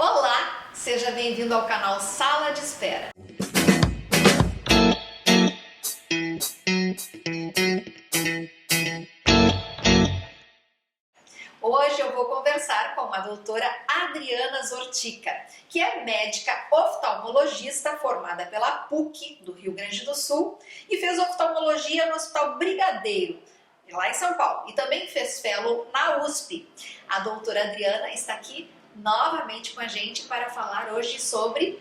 Olá, seja bem-vindo ao canal Sala de Espera. Hoje eu vou conversar com a doutora Adriana Zortica, que é médica oftalmologista formada pela PUC do Rio Grande do Sul e fez oftalmologia no Hospital Brigadeiro, lá em São Paulo, e também fez fellow na USP. A doutora Adriana está aqui novamente com a gente para falar hoje sobre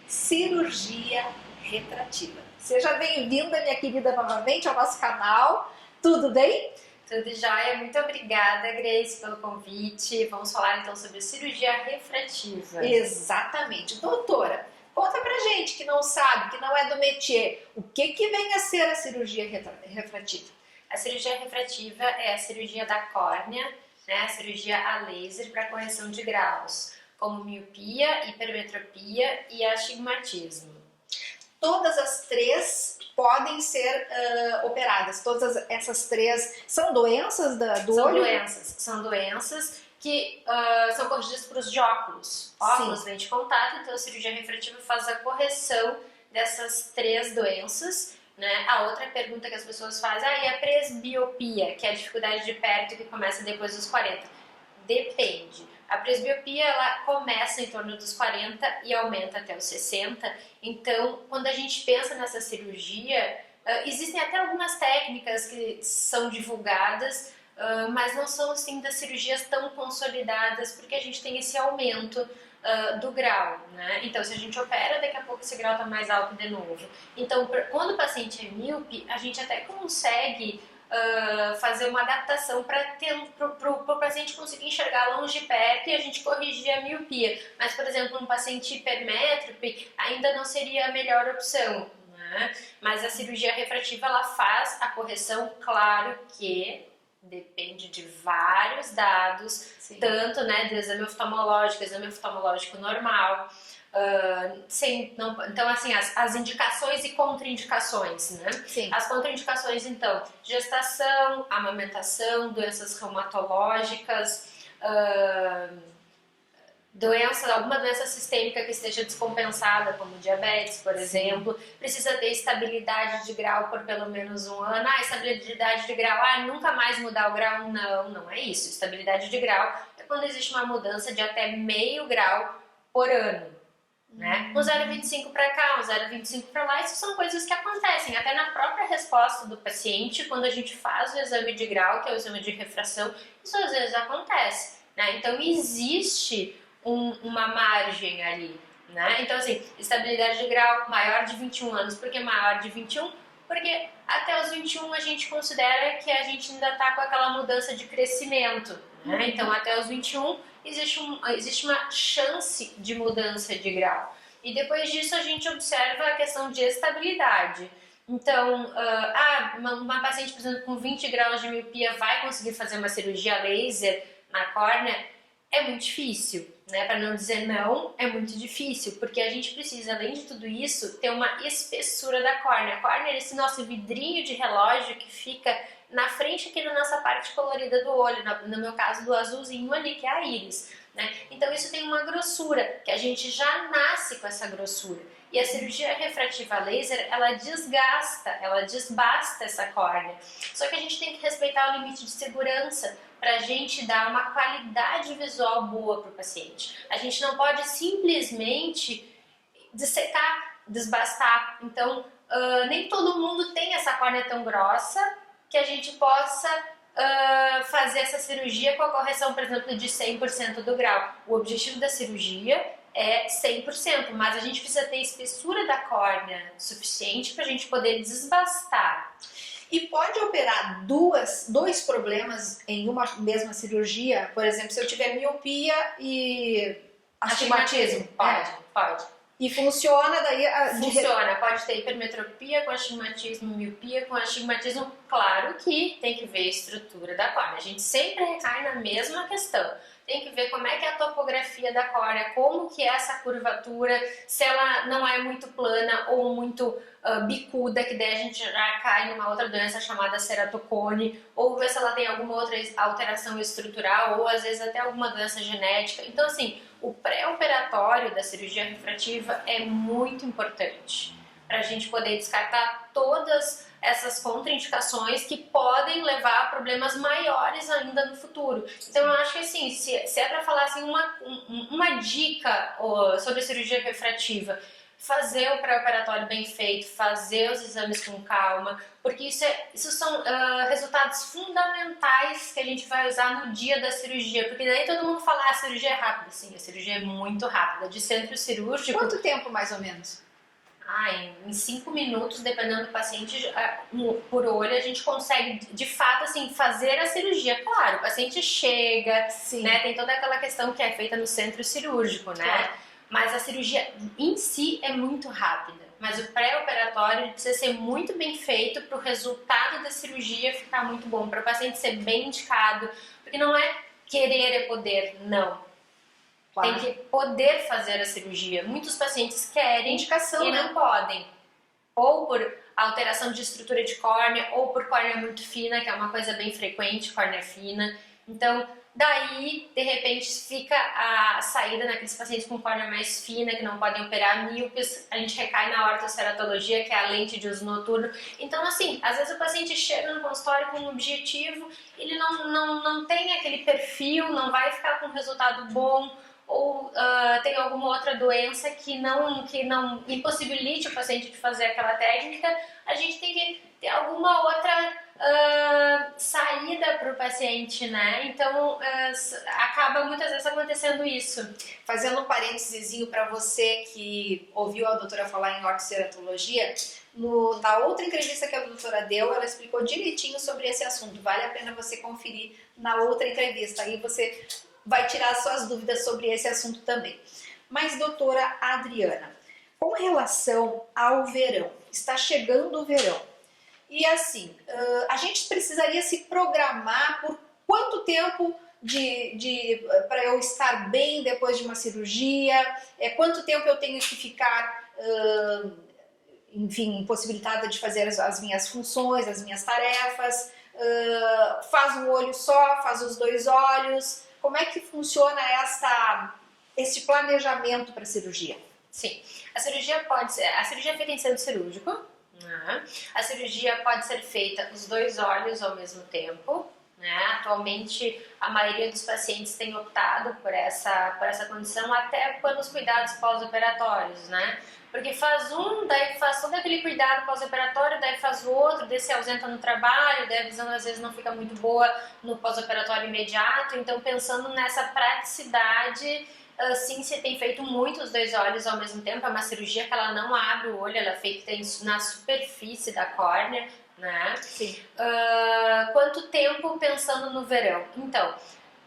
cirurgia refrativa. Seja bem-vinda, minha querida, novamente ao nosso canal. Tudo bem? Tudo jóia, muito obrigada, Grace, pelo convite. Vamos falar então sobre cirurgia refrativa. Exatamente. Doutora, conta pra gente que não sabe, que não é do métier, o que vem a ser a cirurgia refrativa? A cirurgia refrativa é a cirurgia da córnea, né? A cirurgia a laser para correção de graus, como miopia, hipermetropia e astigmatismo. Todas as três podem ser operadas. Todas essas três são doenças do olho? São doenças que são corrigidas por uso de óculos. Óculos, lente de contato, então a cirurgia refrativa faz a correção dessas três doenças. Né? A outra pergunta que as pessoas fazem é a presbiopia, que é a dificuldade de perto que começa depois dos 40. Depende. A presbiopia ela começa em torno dos 40 e aumenta até os 60. Então, quando a gente pensa nessa cirurgia, existem até algumas técnicas que são divulgadas, mas não são assim das cirurgias tão consolidadas, porque a gente tem esse aumento do grau, né? Então, se a gente opera, daqui a pouco esse grau está mais alto de novo. Então, quando o paciente é míope, a gente até consegue fazer uma adaptação para o paciente conseguir enxergar longe de perto e a gente corrigir a miopia. Mas, por exemplo, um paciente hipermétrope ainda não seria a melhor opção, né? Mas a cirurgia refrativa ela faz a correção, claro que depende de vários dados, sim, tanto né, do exame oftalmológico normal. Então, assim, as indicações e contraindicações, né? Sim. As contraindicações, então, gestação, amamentação, doenças reumatológicas, alguma doença sistêmica que esteja descompensada, como diabetes, por exemplo. Precisa ter estabilidade de grau por pelo menos um ano. Estabilidade de grau, nunca mais mudar o grau. Não é isso. Estabilidade de grau é quando existe uma mudança de até meio grau por ano. Né? Um 0,25 para cá, um 0,25 para lá, isso são coisas que acontecem até na própria resposta do paciente. Quando a gente faz o exame de grau, que é o exame de refração, isso às vezes acontece, né? Então existe uma margem ali, né? Então assim, estabilidade de grau maior de 21 anos. Por que maior de 21? Porque até os 21 a gente considera que a gente ainda está com aquela mudança de crescimento, né? Então até os 21 existe uma chance de mudança de grau. E depois disso a gente observa a questão de estabilidade. Então, uma paciente, por exemplo, com 20 graus de miopia vai conseguir fazer uma cirurgia laser na córnea? É muito difícil, né? Para não dizer não, é muito difícil, porque a gente precisa, além de tudo isso, ter uma espessura da córnea. A córnea é esse nosso vidrinho de relógio que fica na frente aqui da nossa parte colorida do olho, no meu caso do azulzinho ali, que é a íris, né? Então isso tem uma grossura, que a gente já nasce com essa grossura. E a cirurgia refrativa laser, ela desgasta, ela desbasta essa córnea. Só que a gente tem que respeitar o limite de segurança para a gente dar uma qualidade visual boa para o paciente. A gente não pode simplesmente dissecar, desbastar. Então, nem todo mundo tem essa córnea tão grossa que a gente possa fazer essa cirurgia com a correção, por exemplo, de 100% do grau. O objetivo da cirurgia é 100%, mas a gente precisa ter espessura da córnea suficiente para a gente poder desbastar. E pode operar dois problemas em uma mesma cirurgia? Por exemplo, se eu tiver miopia e astigmatismo? Pode. E funciona daí? Funciona, pode ter hipermetropia com astigmatismo, miopia com astigmatismo. Claro que tem que ver a estrutura da córnea. A gente sempre recai na mesma questão. tem que ver como é que é a topografia da córnea, como que é essa curvatura, se ela não é muito plana ou muito bicuda, que daí a gente já cai numa outra doença chamada ceratocone, ou ver se ela tem alguma outra alteração estrutural, ou às vezes até alguma doença genética. Então, assim, o pré-operatório da cirurgia refrativa é muito importante para a gente poder descartar todas essas contraindicações que podem levar a problemas maiores ainda no futuro. Então eu acho que assim, se é para falar assim, uma dica sobre a cirurgia refrativa, fazer o pré-operatório bem feito, fazer os exames com calma, porque isso são resultados fundamentais que a gente vai usar no dia da cirurgia, porque daí todo mundo fala, a cirurgia é rápida. Sim, a cirurgia é muito rápida, de centro cirúrgico. Quanto tempo mais ou menos? Em 5 minutos, dependendo do paciente, por olho, a gente consegue, de fato, assim, fazer a cirurgia. Claro, o paciente chega, né, tem toda aquela questão que é feita no centro cirúrgico, né? Claro. Mas a cirurgia em si é muito rápida. Mas o pré-operatório precisa ser muito bem feito para o resultado da cirurgia ficar muito bom, para o paciente ser bem indicado, porque não é querer é poder, não. Claro. Tem que poder fazer a cirurgia. Muitos pacientes querem indicação, e não podem. Ou por alteração de estrutura de córnea, ou por córnea muito fina, que é uma coisa bem frequente, córnea fina. Então, daí, de repente, fica a saída naqueles pacientes com córnea mais fina, que não podem operar míopes. A gente recai na ortoceratologia, que é a lente de uso noturno. Então, assim, às vezes o paciente chega no consultório com um objetivo, ele não tem aquele perfil, não vai ficar com um resultado bom, ou tem alguma outra doença que não impossibilite o paciente de fazer aquela técnica, a gente tem que ter alguma outra saída para o paciente, né? Então acaba muitas vezes acontecendo isso. Fazendo um parênteses para você que ouviu a doutora falar em ortoceratologia, na outra entrevista que a doutora deu, ela explicou direitinho sobre esse assunto. Vale a pena você conferir na outra entrevista. Aí você vai tirar suas dúvidas sobre esse assunto também. Mas, doutora Adriana, com relação ao verão, está chegando o verão, e assim, a gente precisaria se programar por quanto tempo para eu estar bem depois de uma cirurgia, quanto tempo eu tenho que ficar, enfim, impossibilitada de fazer as minhas funções, as minhas tarefas, faz um olho só, faz os 2 olhos. Como é que funciona este planejamento para a cirurgia? Sim, a cirurgia é feita em centro cirúrgico, né? A cirurgia pode ser feita os 2 olhos ao mesmo tempo, né? Atualmente a maioria dos pacientes tem optado por essa condição até pelos cuidados pós-operatórios, né? Porque faz um, daí faz todo aquele cuidado pós-operatório, daí faz o outro, daí se ausenta no trabalho, daí a visão às vezes não fica muito boa no pós-operatório imediato. Então, pensando nessa praticidade, sim, se tem feito muito os 2 olhos ao mesmo tempo. É uma cirurgia que ela não abre o olho, ela é feita na superfície da córnea, né? Sim. Quanto tempo pensando no verão? Então,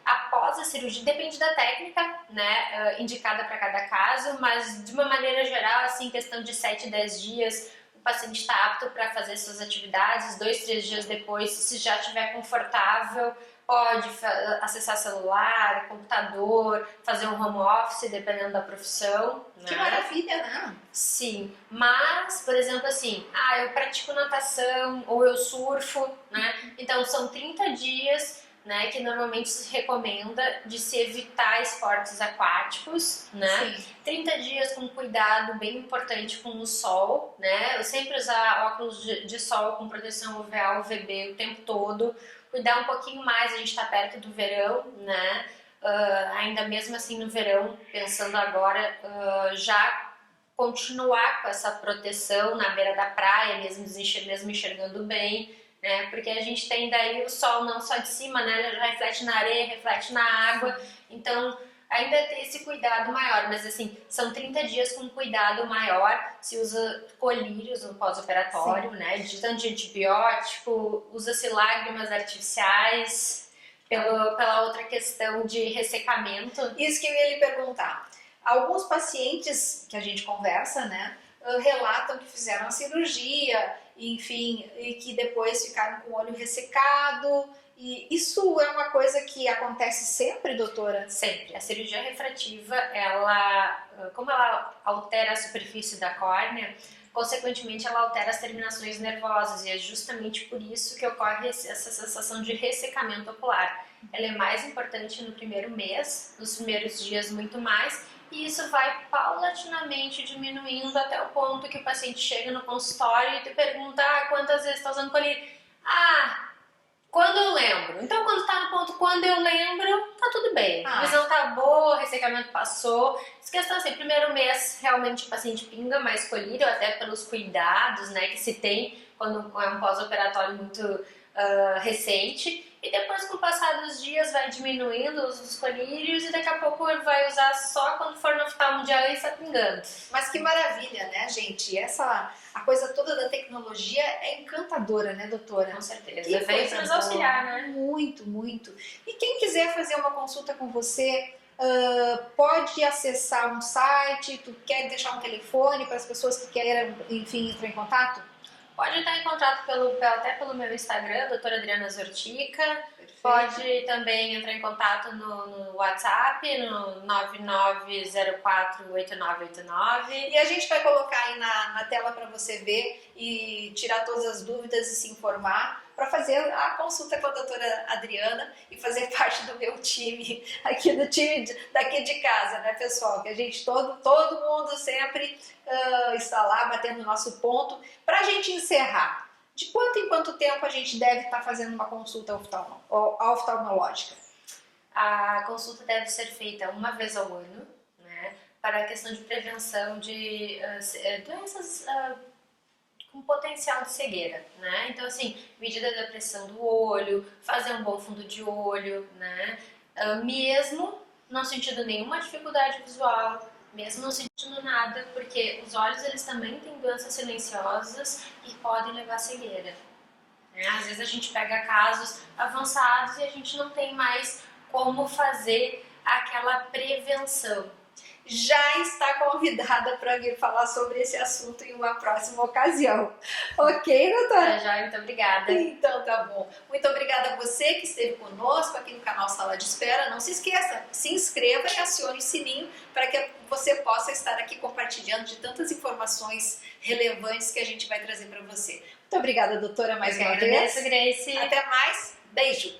após a cirurgia, depende da técnica, né, indicada para cada caso, mas de uma maneira geral, assim, questão de 7, 10 dias, o paciente está apto para fazer suas atividades. 2, 3 dias depois, se já estiver confortável, pode acessar celular, computador, fazer um home office, dependendo da profissão. Que maravilha, né? Sim, mas, por exemplo, assim, eu pratico natação ou eu surfo, né? Então, são 30 dias, né, que normalmente se recomenda de se evitar esportes aquáticos, né? Sim. 30 dias com cuidado bem importante com o sol, né? Eu sempre usar óculos de sol com proteção UVA, UVB o tempo todo, cuidar um pouquinho mais, a gente está perto do verão, né? Ainda mesmo assim no verão, pensando agora, já continuar com essa proteção na beira da praia, mesmo enxergando bem, né? Porque a gente tem daí o sol não só de cima, né? Ele já reflete na areia, reflete na água, então ainda tem esse cuidado maior, mas assim, são 30 dias com cuidado maior. Se usa colírios no pós-operatório, né? Tanto de antibiótico, usa-se lágrimas artificiais, pela outra questão de ressecamento. Isso que eu ia lhe perguntar. Alguns pacientes que a gente conversa, né, relatam que fizeram a cirurgia, enfim, e que depois ficaram com o olho ressecado E isso é uma coisa que acontece sempre, doutora? Sempre. A cirurgia refrativa, ela, como ela altera a superfície da córnea, consequentemente ela altera as terminações nervosas e é justamente por isso que ocorre essa sensação de ressecamento ocular. Ela é mais importante no primeiro mês, nos primeiros dias muito mais, e isso vai paulatinamente diminuindo até o ponto que o paciente chega no consultório e te pergunta quantas vezes está usando colírio. Quando eu lembro. Então, quando tá no ponto quando eu lembro, tá tudo bem. A visão tá boa, o ressecamento passou. Essa questão assim, primeiro mês realmente o paciente pinga mais colírio, até pelos cuidados, né, que se tem quando é um pós-operatório muito recente. E depois, com o passar dos dias, vai diminuindo os colírios e daqui a pouco ele vai usar só quando for no oftalmo de e está pingando. Mas que maravilha, né, gente? A coisa toda da tecnologia é encantadora, né, doutora? Com certeza. Que Vem para nos auxiliar, né? Muito, muito. E quem quiser fazer uma consulta com você, pode acessar um site, tu quer deixar um telefone para as pessoas que queiram, enfim, entrar em contato? Pode entrar em contato até pelo meu Instagram, doutora Adriana Zortica. Perfeito. Pode também entrar em contato no WhatsApp, no 99048989. E a gente vai colocar aí na tela para você ver e tirar todas as dúvidas e se informar para fazer a consulta com a doutora Adriana e fazer parte do meu time, aqui do time daqui de casa, né, pessoal? Que a gente, todo mundo sempre está lá batendo o nosso ponto. Para a gente encerrar, de quanto em quanto tempo a gente deve estar fazendo uma consulta oftalmológica? A consulta deve ser feita uma vez ao ano, né, para a questão de prevenção de doenças com potencial de cegueira, né? Então, assim, medida da pressão do olho, fazer um bom fundo de olho, né? Mesmo não sentindo nenhuma dificuldade visual, mesmo não sentindo nada, porque os olhos, eles também têm doenças silenciosas e podem levar à cegueira. Né? Às vezes a gente pega casos avançados e a gente não tem mais como fazer aquela prevenção. Já está convidada para vir falar sobre esse assunto em uma próxima ocasião. Ok, doutora? Já, muito obrigada. Então tá bom. Muito obrigada a você que esteve conosco aqui no canal Sala de Espera. Não se esqueça, se inscreva e acione o sininho para que você possa estar aqui compartilhando de tantas informações relevantes que a gente vai trazer para você. Muito obrigada, doutora, mais uma vez. Agradeço, Grace. Até mais. Beijo.